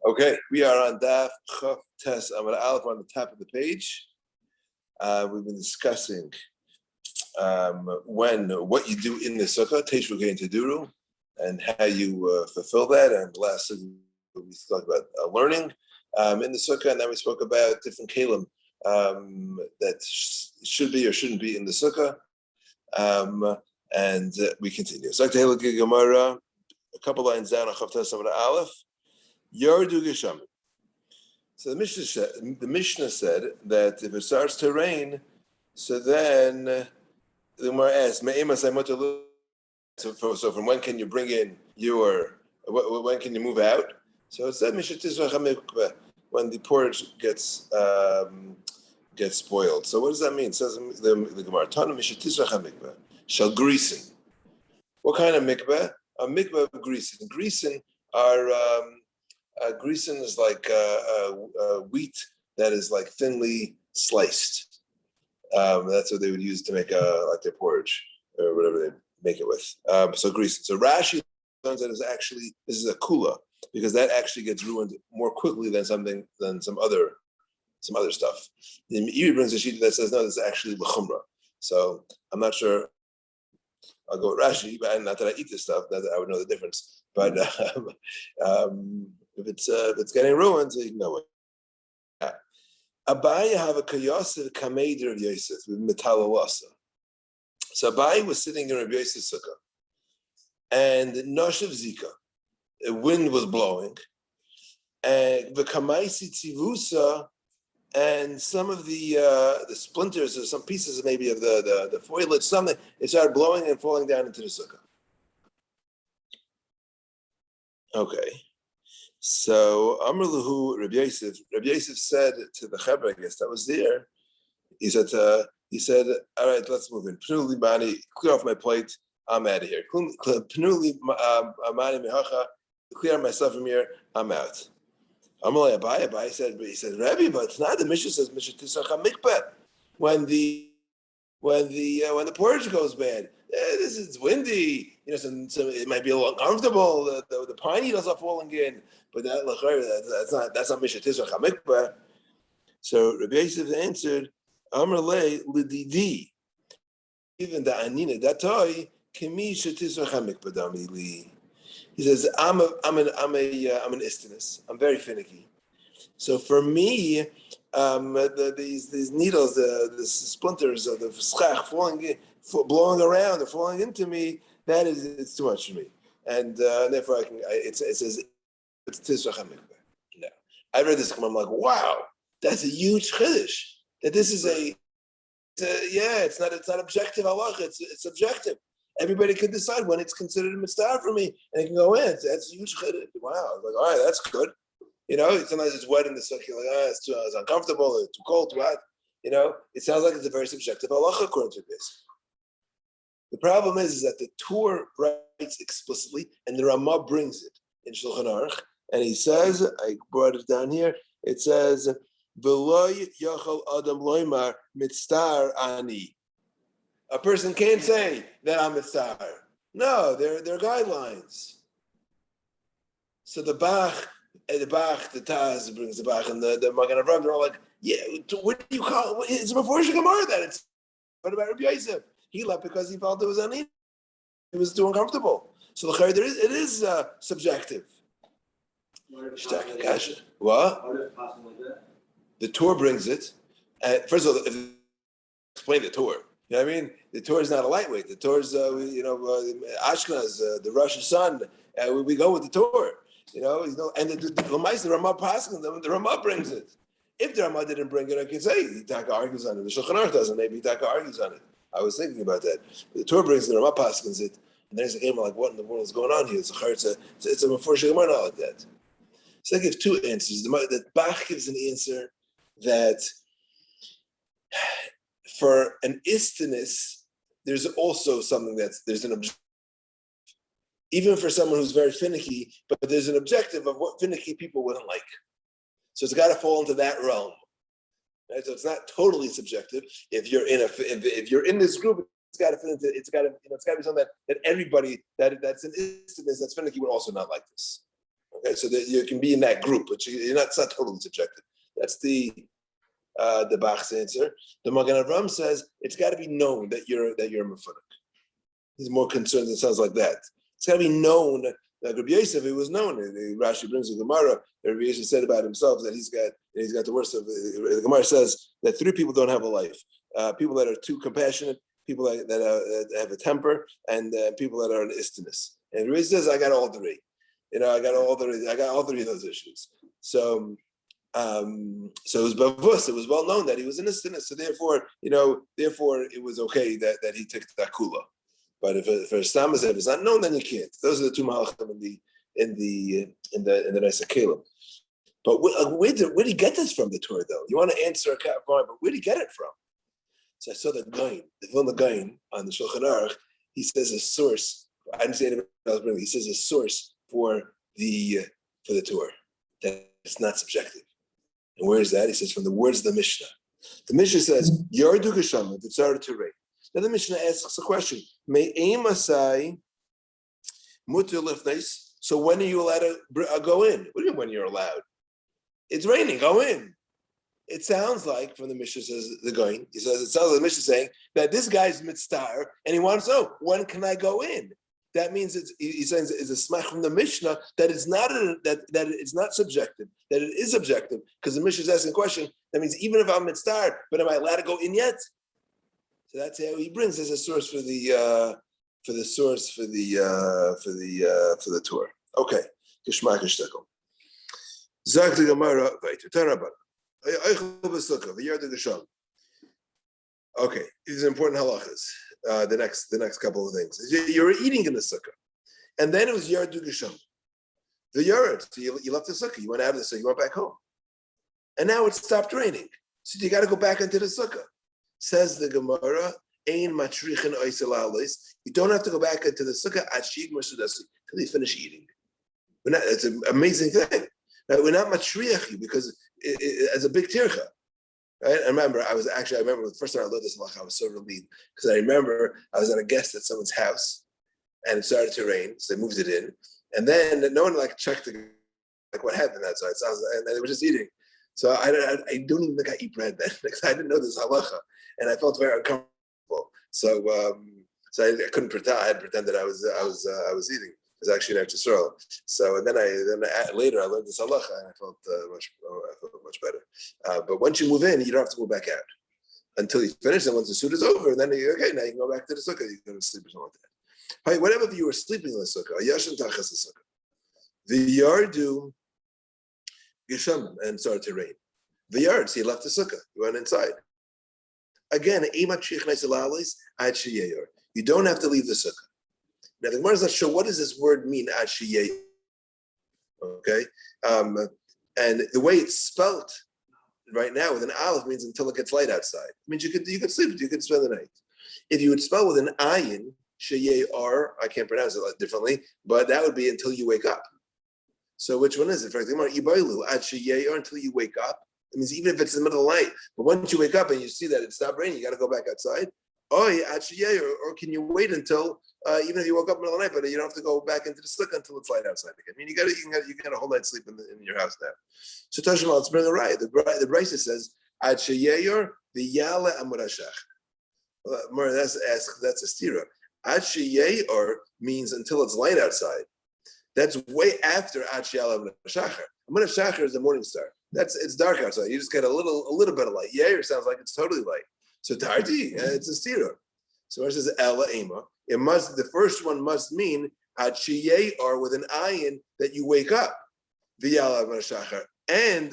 Okay, we are on Daf Chaf Tes Amar Aleph on the top of the page. We've been discussing what you do in the sukkah, Teshuvah Gein Teduru, and how you fulfill that. And last we talked about learning in the sukkah, and then we spoke about different kalim that should be or shouldn't be in the sukkah. And we continue. So Gemara, a couple lines down on Chaf Tes Amar Aleph. Yardu Geshamim. So the Mishnah said that if it starts to rain, so then the Gemara asks, so from when can you bring in when can you move out? So it said when the porridge gets spoiled. So what does that mean? It says the Gemara, shall greasing. What kind of mikveh? A mikveh of greasing. Greasing are greasing is like wheat that is like thinly sliced. That's what they would use to make like their porridge or whatever they make it with. So greasing. So Rashi learns that this is a kula because that actually gets ruined more quickly than some other stuff. The Meiri brings a sheet that says no, this is actually l'chumra. So I'm not sure. I'll go with Rashi, but not that I eat this stuff, that I would know the difference. But if it's getting ruined, so you can know it. Abaye have a kayosef kameder of Yosef with metalawasa. So Abaye was sitting in Rabbi Yosef's sukkah, and Noshev Zika, a wind was blowing, and the kamaisi tivusa, and some of the splinters or some pieces maybe of the foliage, something, it started blowing and falling down into the sukkah. Okay. So Amr Lahu Rabbi Yosef said to the Chebra, I guess that was there. He said, all right, let's move in. Pnuli Mani, clear off my plate. I'm out of here. Pnuli Mani Mehacha, clear myself from here. I'm out. Amr Abai said, Rabbi, but it's not the Mishnah says Mishnah Tisacha Mikpeh. When the porridge goes bad, this is windy. So it might be a little uncomfortable. The pine needles are falling in, but that's not Mishnah Tisacha Mikpeh. So Rabbi Yosef answered, Amr Le Lididi. Even the Anina Datoi Kimi Shetisacha Mikpeh Damili. He says, I'm an istinus. I'm very finicky. So for me, these needles, the splinters of the schach blowing around or falling into me, it's too much for me. And therefore it says, it's tisrach hamikveh. No. I read this and I'm like, wow, that's a huge chiddush. That this is it's not objective halacha, it's subjective. Everybody can decide when it's considered a mitzvah for me, and it can go in. That's a huge chiddush. Wow, like, all right, that's good. Sometimes it's wet in the sukkah, you're like, it's uncomfortable, it's too cold, too hot. It sounds like it's a very subjective halacha according to this. The problem is that the Torah writes explicitly, and the Ramah brings it in Shulchan Aruch, and he says, I brought it down here, it says, V'loy yachal adam loymar mitztar ani. A person can't say that I'm mitztar. No, they're guidelines. So the Taz brings the Bach, and the Magen Avraham, they're all like, yeah, what do you call it? It's before Gemara that what about Rabbi Yosef? He left because he felt it was uneasy. It was too uncomfortable. So it is subjective. What? The Torah brings it. First of all, explain the Torah. You know what I mean? The Torah is not a lightweight. The Torah is, Ashkenaz, the Rosh Hashanah. We go with the Torah. And the Ramah passes them. The Ramah brings it. If the Ramah didn't bring it, I can say Hitaka argues on it. The Shulchan Aruch doesn't. Maybe Hitaka argues on it. I was thinking about that. The Torah brings it, the Ramah passes it, and there's a game like, what in the world is going on here? It's a Mefurish Gemara not like that. So I give two answers. The Bach gives an answer that for an istinus, there's also something there's an objective. Even for someone who's very finicky, but there's an objective of what finicky people wouldn't like. So it's got to fall into that realm. Right? So it's not totally subjective. If you're in this group, it's got to fit into. It's got to be something that everybody that's an istinus that's finicky would also not like this. Okay, so that you can be in that group, but you're not. It's not totally subjective. That's the Bach's answer. The Magen Avraham says it's got to be known that you're a mefunek. He's more concerned. It sounds like that. It's got to be known. Like Rabbi Yosef, it was known. Rashi brings the Gemara. Rabbi Yosef said about himself that he's got the worst of. The Gemara says that 3 people don't have a life: people that are too compassionate, people that have a temper, and people that are an istiness. And Rabbi Yosef says, I got all 3. I got all 3 of those issues. So it was bavus. It was well known that he was an istiness. So therefore it was okay that he took the kula. But if a stam is not known, then you can't. Those are the 2 malachim in the Nesa Kalim. But where did he get this from, the Torah, though? You want to answer a fine, but where did he get it from? So I saw the Vilna Gaon on the Shulchan Aruch. He says a source. I didn't say anybody else bring it. He says a source for the Torah that it's not subjective. And where is that? He says from the words of the Mishnah. The Mishnah says Yardu Gesham, if it started to rain. Then the Mishnah asks a question. Me'emasai mutter lifnais. So when are you allowed to go in? What do you mean when you're allowed? It's raining, go in. It sounds like, from the Mishnah says the Gaon, it sounds like the Mishnah saying that this guy's mitzvah and he wants to know, when can I go in? That means he's saying it's a smach from the Mishnah that it's not that it's not subjective, that it is objective, because the Mishnah is asking a question. That means even if I'm mitzvah, but am I allowed to go in yet? So that's how he brings as a source for the Torah. Okay, Kishma Kishtakel. Zak the Gemara weiter. Tarabban. Eichel b'sukkah v'yardu gesham. Okay, these are important halachas. The next couple of things. You're eating in the sukkah, and then it was yardu gesham. The yard. So you left the sukkah. You went out of the sukkah. You went back home, and now it stopped raining. So you got to go back into the sukkah. Says the Gemara, Ein matrichen oiselalis. You don't have to go back into the sukkah until you finish eating. It's an amazing thing. Now, we're not matriach you because it's a big tircha. Right? I remember the first time I learned this halacha, I was so relieved because I remember I was on a guest at someone's house and it started to rain, so they moved it in, and then no one checked what happened outside. So and they were just eating. So I don't even think I eat bread then because I didn't know this halacha, and I felt very uncomfortable. So I couldn't pretend. I had pretended I was eating. It was actually an extra Yisrael. So and then later I learned this halacha and I felt much better. But once you move in, you don't have to go back out until you finish. And once the suit is over, then now you can go back to the sukkah. You can go to sleep or something like that. Hey, whatever if you were sleeping in the sukkah, yashin tachas the sukkah, the yardu geshamim, and started to rain. The yard, so you left the sukkah. You went inside. Again, you don't have to leave the sukkah. Now the Gemara is not sure what does this word mean, ad sheyeh. Okay, and the way it's spelt right now with an aleph means until it gets light outside. It means you could sleep, you could spend the night. If you would spell with an ayin, sheyeh or I can't pronounce it differently, but that would be until you wake up. So which one is it? For example, ibailu ad sheyeh or until you wake up. It means even if it's in the middle of the night, but once you wake up and you see that it stopped raining, you got to go back outside. Or can you wait until even if you woke up in the middle of the night, but you don't have to go back into the sukkah until it's light outside again. I mean, you got a whole night sleep in your house now. So Tashma, let's bring a raya. The Brisa says ad sheyayor v'yale amurashach. That's a stira. Ad sheyayor means until it's light outside. That's way after ad sheyale amurashach. Amurashach is the morning star. It's dark outside. You just get a little bit of light. Yair sounds like it's totally light. So tardi, it's a stira. So it says ela ema. The first one must mean achiyeh or with an ayin that you wake up. V'yala shachar and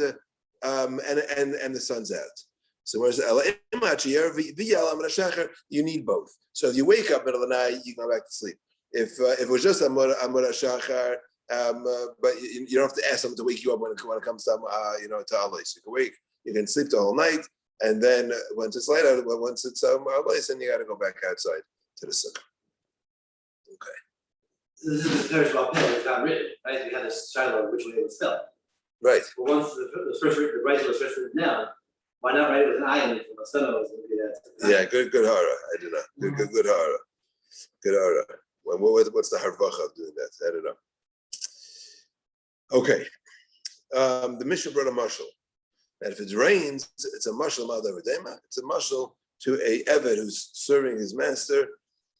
the sun's out. So whereas ela ema achiyeh v'yala shachar, you need both. So if you wake up middle of the night, you go back to sleep. If it was just amar shachar, but you don't have to ask someone to wake you up when it comes to to Allah. So you can wake, you can sleep the whole night. And then once it's light out, once it's place, then you got to go back outside to the sukkah. Okay. So this is the Parish Law it's not written, right? We had this shiloh which way it was spelled. Right. But once the right was first written down, why not write it with an eye on it? Yeah, good hara. I don't know. Good hara. Good hara. What's the harvacha of doing that? I don't know. Okay. The Mishnah brought a mashal. And if it rains, it's a mashal ma'adavidema. It's a mashal to a eved who's serving his master,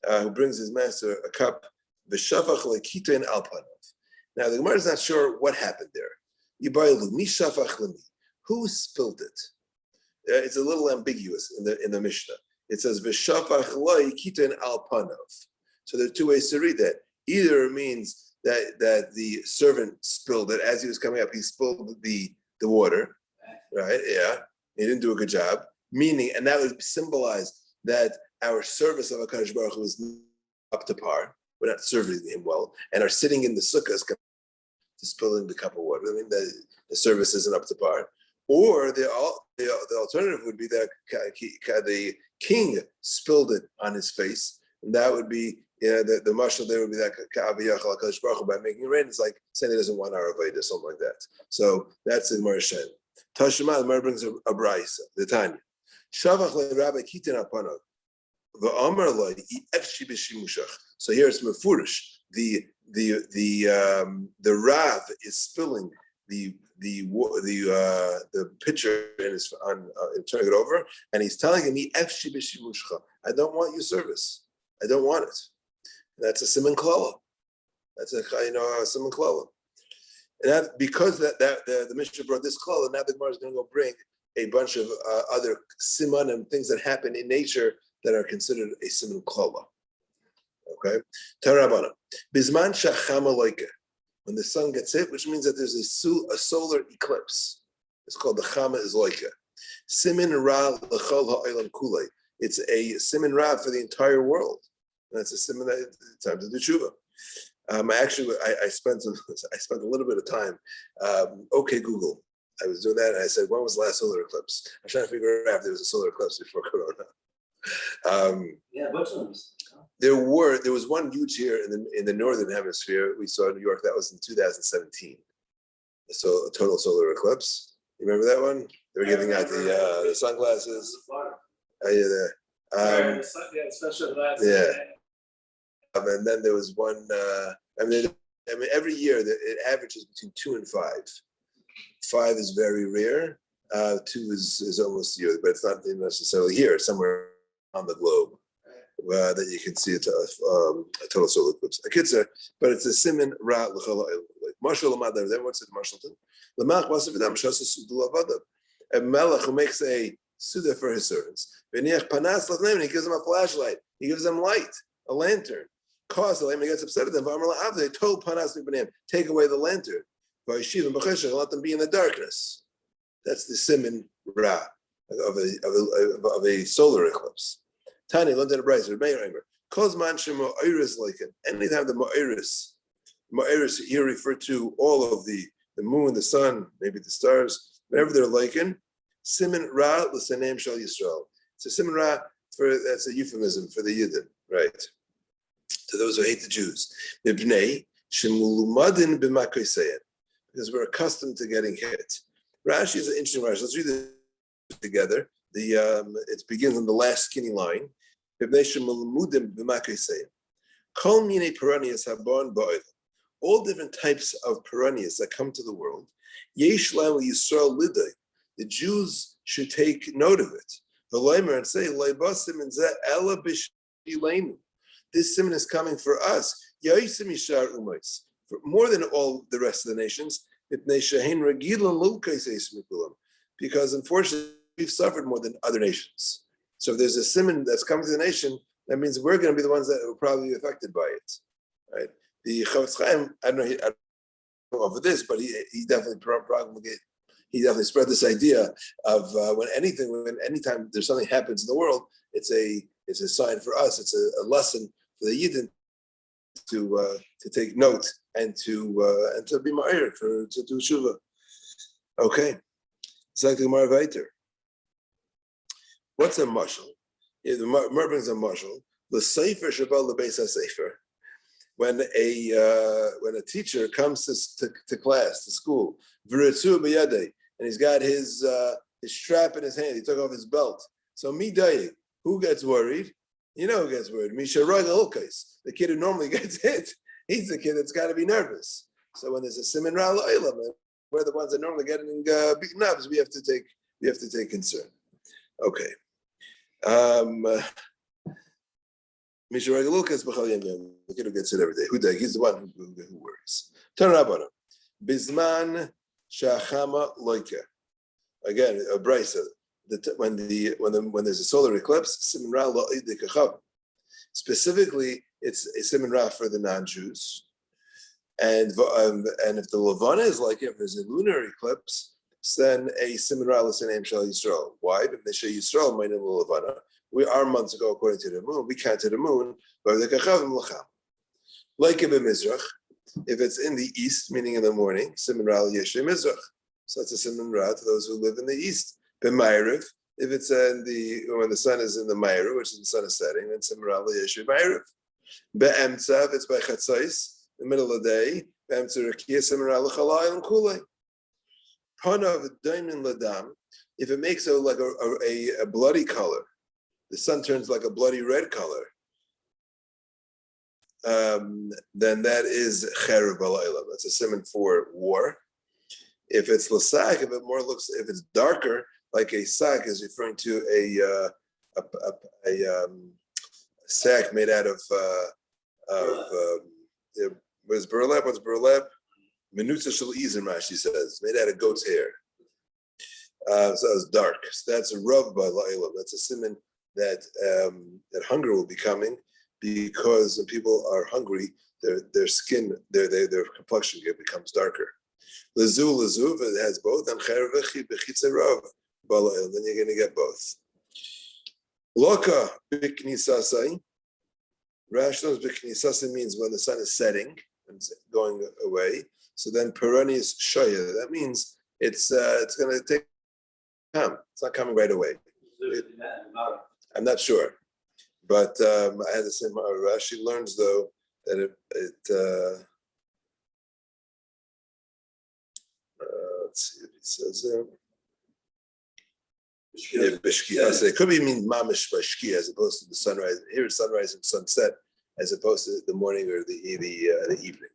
who brings his master a cup. V'shafach lekitein al panav. Now the Gemara is not sure what happened there. Yibaylu mi shafach lemi. Who spilled it? It's a little ambiguous in the Mishnah. It says v'shafach lekitein al panav. So there are two ways to read that. Either it means that the servant spilled it as he was coming up. He spilled the water, right? Yeah, he didn't do a good job. Meaning, and that would symbolize that our service of HaKadosh Baruch Hu is up to par. We're not serving him well, and are sitting in the sukkahs to spilling the cup of water. I mean, the service isn't up to par. Or the alternative would be that the king spilled it on his face, and that would be the mashal there would be that Ka'aviyachal HaKadosh Baruch Hu by making it rain. It's like saying he doesn't want our avodah, something like that. So that's the Gemara Shem. Tashma, the Gemara brings a braysa, the Tanya. Shavach le'Rabbi kitin apanav, v'amar lo efshi b'shimushach. So here it's mefurish. The Rav is spilling the pitcher and turning it over, and he's telling him efshi b'shimushcha. I don't want your service. I don't want it. That's a siman klala. That's a siman klala. And that, because the Mishnah brought this klala, now the Gemara is going to go bring a bunch of other siman and things that happen in nature that are considered a siman klala. Okay? Tarabana. Bizman shachama loike. When the sun gets hit, which means that there's a solar eclipse. It's called the chama is loike. Siman ra l'chol ha'olam kulei. It's a siman ra for the entire world. And that's a siman that it's time to do tshuva. I spent a little bit of time. Okay, Google. I was doing that, and I said, "When was the last solar eclipse?" I was trying to figure out if there was a solar eclipse before Corona. Which ones? There was one huge here in the northern hemisphere. We saw in New York. That was in 2017. So a total solar eclipse. You remember that one? They were giving out the sunglasses. Special glasses. Yeah. And then there was one. Every year it averages between 2 and 5. 5 is very rare. 2 is almost here, but it's not necessarily here. Somewhere on the globe that you can see a total solar eclipse. But it's a siman ra l'chol ha'olam. Marshal l'madar. Then what's it? Marshal to l'mach basav v'dam shasa suda l'avadav. A melech who makes a suda for his servants. V'niach panas l'fneim, and he gives them a flashlight. He gives them light, a lantern. Cause the lamb gets upset at them. They told panas mi'banim, take away the lantern. Let them be in the darkness. That's the siman ra of a solar eclipse. Tani learned in a brayser. Kozman shemo iris like it. Anytime the ma'iris here refer to all of the moon, the sun, maybe the stars, whenever they're likened, siman ra l'sanem shal Yisrael. It's a siman ra that's a euphemism for the Yidden, right? To those who hate the Jews. Mibnei shemulumadin b'makoseian. Because we're accustomed to getting hit. Rashi is an interesting Rashi. Let's read it together. It begins on the last skinny line. All different types of piranhas that come to the world. The Jews should take note of it. And say, this simon is coming for us. More than all the rest of the nations, because unfortunately we've suffered more than other nations. So if there's a simon that's coming to the nation, that means we're going to be the ones that will probably be affected by it, right? The Chavetz Chaim, I don't know over this, but he definitely promulgated. He definitely spread this idea of when anytime there's something happens in the world, it's a sign for us. It's a lesson for the Yidden to take note and to be ma'ir to do tshuva. Okay, it's like the Gemara Vayter. What's a mashal? The Gemara brings a mashal. The sefer shabal lebeis hasefer. When a teacher comes to class, to school, v'ritzu b'yadei, and he's got his strap in his hand, he took off his belt. So midayik, who gets worried? You know who gets worried? Misha Raga Hulkais, the kid who normally gets hit. He's the kid that's got to be nervous. So when there's a simin ra l'olam, we're the ones that normally getting beaten up, so we have to take concern. Okay. Mishra Lucas the kid who gets it every day. He's the one who worries. Turn Rabbana. Bisman Shachama Loike. Again, a brisa. When there's a solar eclipse, simin ra lo. Specifically, it's a simin ra for the non-Jews, and if the Levana is like it, if there's a lunar eclipse, then a simin ra l'seneim shel Yisrael. Why? Because Shel Yisrael might in Levana. Our months ago according to the moon. We counted the moon, but the kachavim l'cham. Like a b'mizrach, if it's in the east, meaning in the morning, simin ra l'yeshe mizrach. So it's a simin ra to those who live in the east. B'mayriv, if it's when the sun is in the mayriv, which is the sun is setting, then simin ra l'yeshe mayriv. Be'emtza, if it's by chatzais, the middle of the day, be'emtza rakia simin ra l'chalai and kulei. Panav daimin ladam, if it makes a bloody color, the sun turns like a bloody red color, then that is cherev b'layla. That's a siman for war. If it's lasak, if it's darker, like a sack is referring to a sack made out of what's burlap? What's burlap? Menutza shel izim, Rashi says, made out of goat's hair. So it's dark. So that's a rav b'layla. That's a siman that hunger will be coming, because when people are hungry, their skin, their complexion becomes darker. Lezu, if it has both, and then you're going to get both. Loka b'knisasai. Rationals b'knisasai means when the sun is setting and going away. So then peronius shaya. That means it's going to take time. It's not coming right away. I'm not sure, but I had the same. Rashi learns though that let's see if he says there. So it could be mean mamish bashki as opposed to the sunrise. Here it's sunrise and sunset as opposed to the morning or the evening.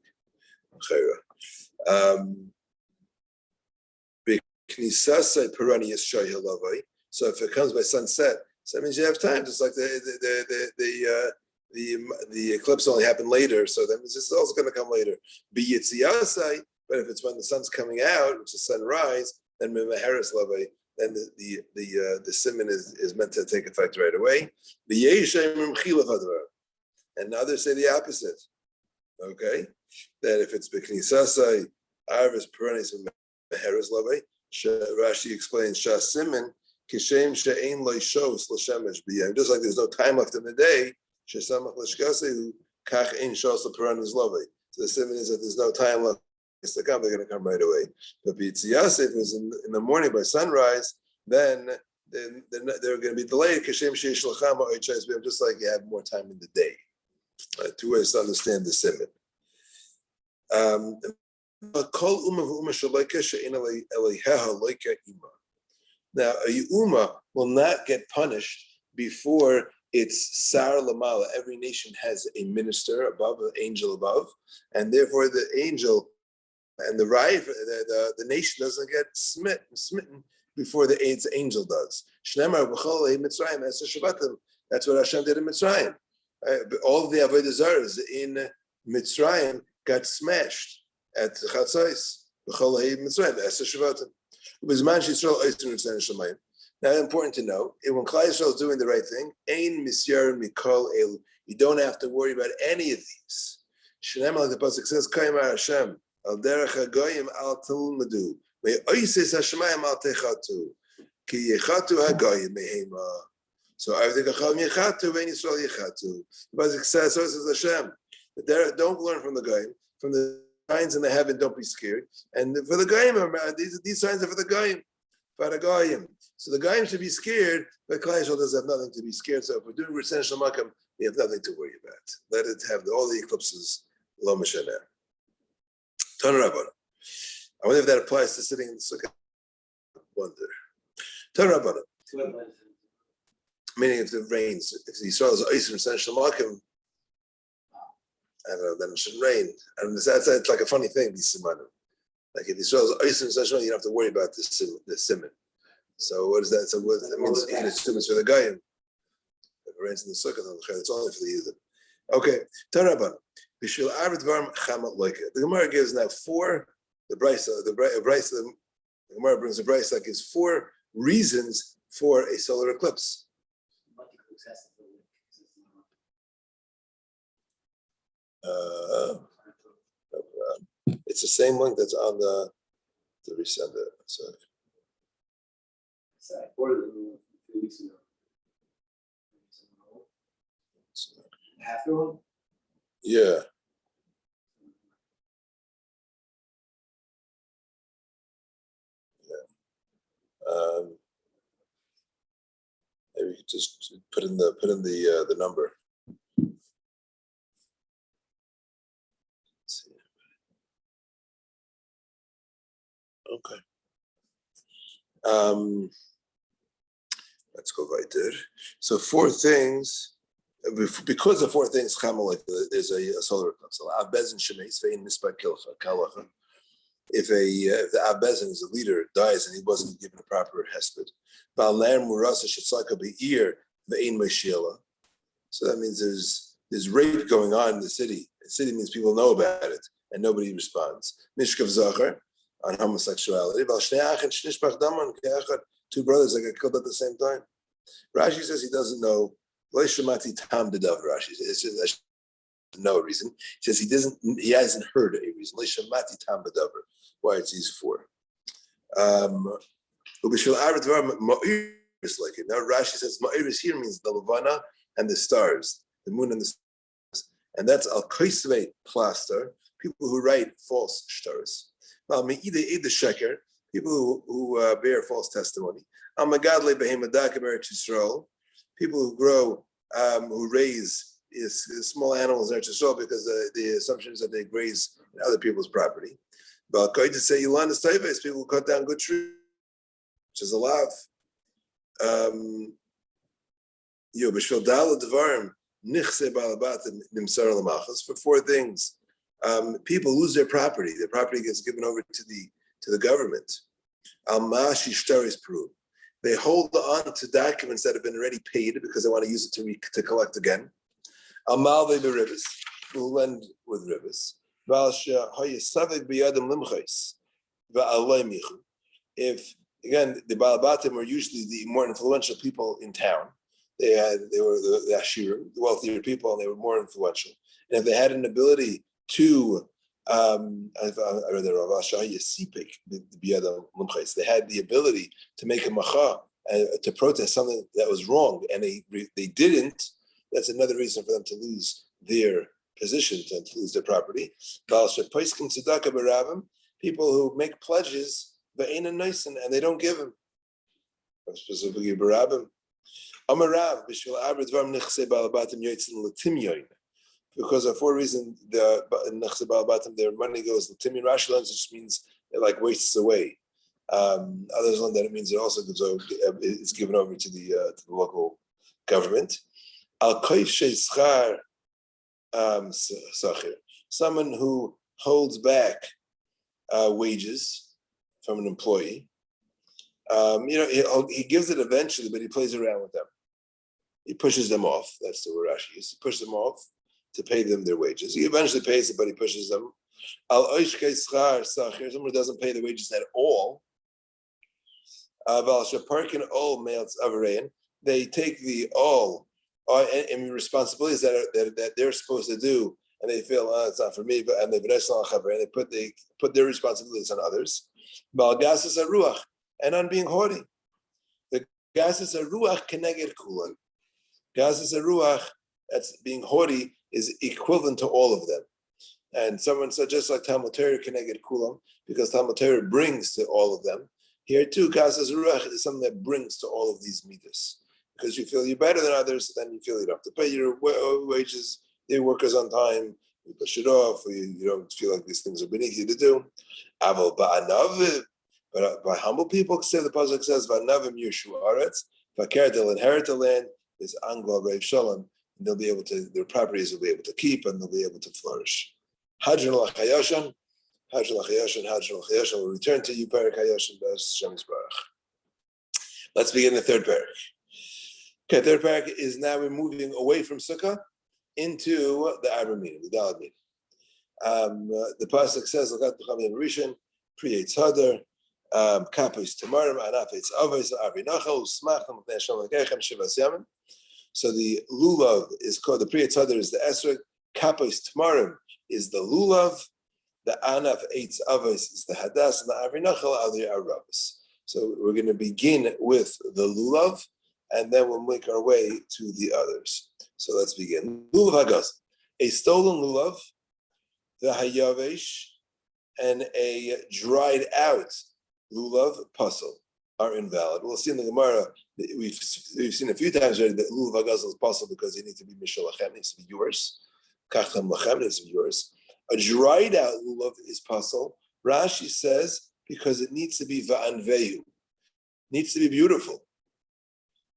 So if it comes by sunset, so that means you have time. Just like the eclipse only happened later, so that means it's also going to come later. But if it's when the sun's coming out, which is sunrise, then meheres lavai, then the siman is meant to take effect right away. And others say the opposite. Okay, that if it's b'knisasai, arvis peranis meheres lavai. Rashi explains shas siman. Just like there's no time left in the day, so the siman is that there's no time left to come, they're going to come right away. But if it's in the morning by sunrise, then they're going to be delayed, just like you have more time in the day. Two ways to understand the siman. Now, a Ummah will not get punished before it's Sar Lamala. Every nation has a minister above, an angel above, and therefore the angel and the Raif, the nation doesn't get smitten before the angel does. That's what Hashem did in Mitzrayim. All of the Avodah Zarahs in Mitzrayim got smashed at Chatzos. Now, important to know, when Klal Yisrael is doing the right thing, you don't have to worry about any of these. Like the pasuk says, Hashem, al derech hagoyim al tilmadu, ve'oises hashemayim al techatu, ki yechatu hagoyim mehema. So everything chachamim yechatu, ve'en Yisrael yechatu. The pasuk says, so says Hashem. Don't learn from the goyim, from the signs in the heaven, don't be scared. And for the goyim, these signs are for the goyim, for the goyim. So the goyim should be scared, but Klal Yisrael doesn't have nothing to be scared. So if we're doing Ritzen Shemakim, we have nothing to worry about. Let it have all the eclipses. Lo Mishaneh. Turn it up on it. I wonder if that applies to sitting in the sukkah. I wonder. Turn it up on it. Meaning if it rains, if the Yisrael is Eisr Ritzen Shemakim, I don't know, then it shouldn't rain. And it's like a funny thing, these simanim. Like if Yisrael is ice and such, you don't have to worry about this simon. So what is that? So what that means? You can assume it's for the Goyim. If it rains in the sukkah, it's only for the Yidden. Okay, Taraban. Bishul Arvid Varm Chamat Loike. The Gemara gives now four. The Gemara brings a Bryce that gives four reasons for a solar eclipse. It's the same link that's on the resender. So. I ordered it a few weeks ago. After one? Yeah. Maybe you could just put in the number. Let's see. Okay. Let's go right there. So four things. Because of four things, there's a solar eclipse. If the Abbezin is a leader dies and he wasn't given a proper hesped, so that means there's rape going on in the city. The city means people know about it and nobody responds. Mishkav Zachar on homosexuality. Two brothers that got killed at the same time. Rashi says he doesn't know. Rashi says it's just no reason. He says he hasn't heard a reason. Why it's these four. Now Rashi says Ma'iris here means the Levana and the stars, the moon and the stars. And that's al kaisve plaster, people who write false stars. People who bear false testimony. People who grow, who raise small animals in Eretz Yisrael because the assumption is that they graze in other people's property. But going to say Yilan is Taiva, people who cut down good trees, which is a lav. For four things, people lose their property. Their property gets given over to the government. They hold on to documents that have been already paid because they want to use it to collect again. Who lend with rivers. If again the Balabatim were usually the more influential people in town, they were the Ashirim, the wealthier people, and they were more influential. And if they had an ability to they had the ability to make a macha to protest something that was wrong, and they didn't. That's another reason for them to lose their position and to lose their property. People who make pledges, and they don't give them. Specifically, barabim. Because of four reasons, their money goes to Timmy Rashlan, which means it like wastes away. Others learn that it means it also gives over, it's given over to the local government. Al someone who holds back wages from an employee. He gives it eventually, but he plays around with them. He pushes them off. That's the word Rashi uses. He pushes them off to pay them their wages. He eventually pays it, but he pushes them. Someone who doesn't pay the wages at all. They take the all and responsibilities that they're supposed to do, and they feel it's not for me, and they put their responsibilities on others. And on being haughty. The gases ruach keneged kulan. Gases ruach, that's being haughty, is equivalent to all of them. And someone said just like Talmud Torah keneged kulam, because Talmud Torah brings to all of them. Here too, gases ruach is something that brings to all of these midas. Because you feel you're better than others, then you feel you don't have to pay your wages, your workers on time, you push it off, or you don't feel like these things are beneath you to do. Aval ba'anaviv. But by humble people, say the pasuk says, "Va'navim yushu aretz." Vaker, they'll inherit the land. Is angla reiv shalom. and they'll be able to, their properties will be able to keep, and they'll be able to flourish. Hadron l'chayoshan, Hadron l'chayoshan, Hadron l'chayoshan. We'll return to you, Parak Hayoshan, B'ez Hashem Yisbarach. Let's begin the third parak. Okay, third parak is now we're moving away from Sukkah into the Arba meeting, the Dalad meeting. The pasuk says, "Lagat b'chamim rishon, creates hadar, kapos tamarim, anafetz avos, arvi nachal, smacham b'nei Hashem l'geichem shivas yamin." So the lulav is called, the priyat hadar is the esrog, kapos tamarim is the lulav, the anaf eitz avos is the hadas, and the arvi nachal are the arabas. So we're going to begin with the lulav, and then we'll make our way to the others. So let's begin. Lulav hagaz, a stolen lulav, the hayavesh, and a dried out lulav pasal are invalid. We'll see in the Gemara, we've seen a few times already that lulav hagaz is pasal because it needs to be mishalachem, needs to be yours. Kachem lachem needs to be yours. A dried out lulav is pasal. Rashi says because it needs to be va'anveyu, needs to be beautiful.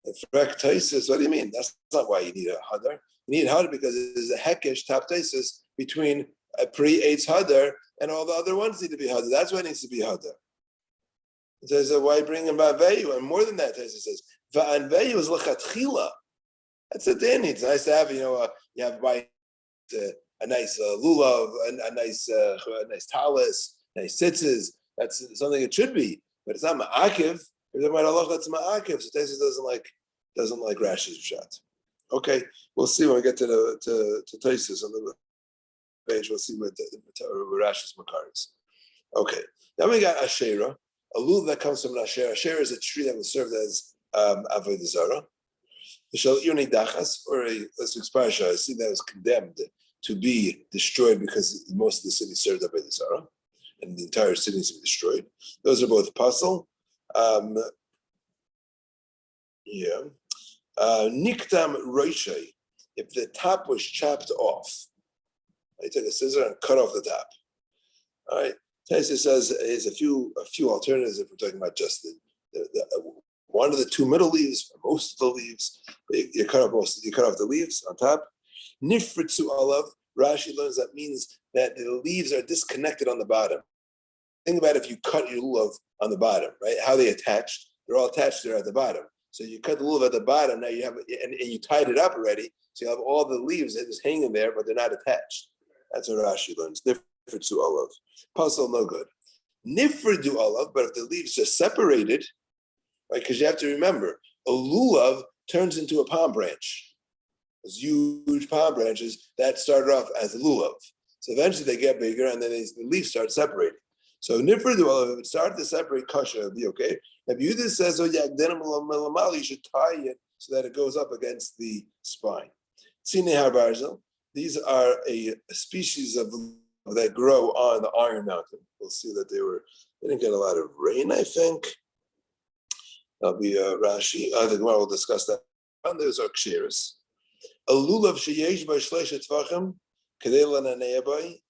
And Taisus, what do you mean? That's not why you need a hadar. You need hadar because there's a hekesh tap Taisus between a pre-eitz hadar and all the other ones need to be hadar. That's why it needs to be hadar. It says, why bring in va'anveyu? And more than that, Taisus says, va'anveyu is l'chatchila. That's what they need. It's nice to have, you have by a nice lulav, a nice talis, nice tzitzis. That's something it should be, but it's not ma'akiv. If they're Allah, that's ma'akiv. So Taisus doesn't like Rashi's shot. Okay, we'll see when we get to Taisus on the page. We'll see what Rashi's makar is. Okay, then we got Asherah, a lulav that comes from an Asherah. Asherah is a tree that was served as avodah zarah. Or let's expire a seed that was condemned to be destroyed because most of the city served avodah zarah, and the entire city needs to be destroyed. Those are both apostle. Niktam roishay, if the top was chopped off, I take a scissor and cut off the top. All right. Taisa says there's a few alternatives if we're talking about just the one of the two middle leaves or most of the leaves. You cut off the leaves on top. Nifritzu alav, Rashi learns that means that the leaves are disconnected on the bottom. Think about if you cut your lulav on the bottom, right? How they attached? They're all attached there at the bottom. So you cut the lulav at the bottom. Now you have, and you tied it up already. So you have all the leaves that is hanging there, but they're not attached. That's what Rashi learns. Nifritzu alav, puzzle no good. Nifridu alav, but if the leaves just separated, right? Because you have to remember, a lulav turns into a palm branch. Those huge palm branches that started off as a lulav. So eventually they get bigger, and then the leaves start separating. So nifridu alav, if it started to separate kasha, it'll be okay. If Yudis says, you should tie it so that it goes up against the spine. Tzine har barzel, these are a species of that grow on the Iron Mountain. We'll see that they didn't get a lot of rain, I think. That'll be Rashi. The Gemara will discuss that. And there's our ksheris. A lulav sheyesh by shleisha tvachim, kedei lananei bay.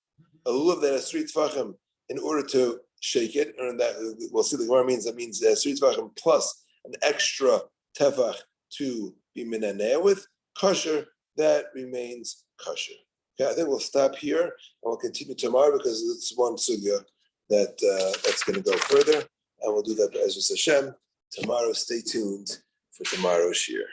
A lulav that has 3 tvachim in order to shake it, and that we'll see the Gemara means 3 tvachim plus an extra tefach to be minaneh with kosher, that remains kosher. Okay, I think we'll stop here and we'll continue tomorrow because it's one sugya that's going to go further, and we'll do that by Ezras Hashem tomorrow. Stay tuned for tomorrow's shir.